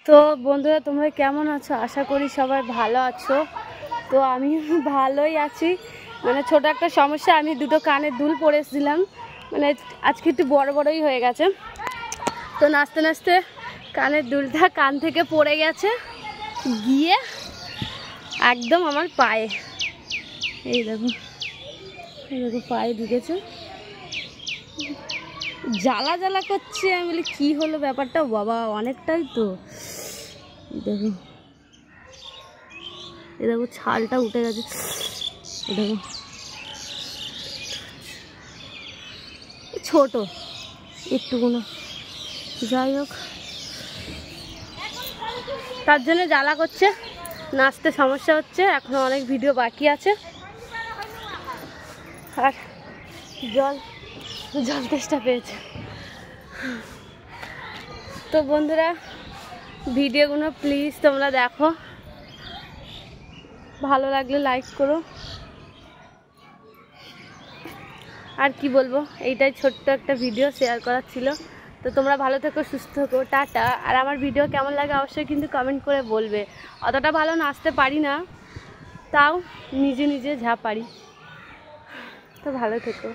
তো বন্ধুরা, তোমরা কেমন আছো? আশা করি সবাই ভালো আছো। তো আমি ভালোই আছি। মানে ছোট একটা সমস্যা, আমি দুটো কানের দুল পরেছিলাম, মানে আজকে একটু বড়ই হয়ে গেছে। তো নাচতে নাচতে কানের দুলটা কান থেকে পড়ে গেছে, গিয়ে একদম আমার পায়ে, এই দেখো পায়ে ঢুকেছে, জ্বালা জ্বালা করছে। আমি বলি কী হলো ব্যাপারটা, বাবা অনেকটাই তো। দেখো এ দেখো ছালটা উঠে গেছে, দেখো ছোট একটুকুনো, যাই হোক তার জন্য জ্বালা করছে, নাচতে সমস্যা হচ্ছে। এখনো অনেক ভিডিও বাকি আছে। আর জল তেষ্টা পেয়েছে। তো বন্ধুরা, ভিডিওগুলো প্লিজ তোমরা দেখো, ভালো লাগলে লাইক করো। আর কি বলবো, এইটাই ছোট্ট একটা ভিডিও শেয়ার করার ছিল। তো তোমরা ভালো থেকো, সুস্থ থেকো, টাটা। আর আমার ভিডিও কেমন লাগে অবশ্যই কিন্তু কমেন্ট করে বলবে। অতটা ভালো নাচতে পারি না, তাও নিজে নিজে যা পারি। তো ভালো থেকো।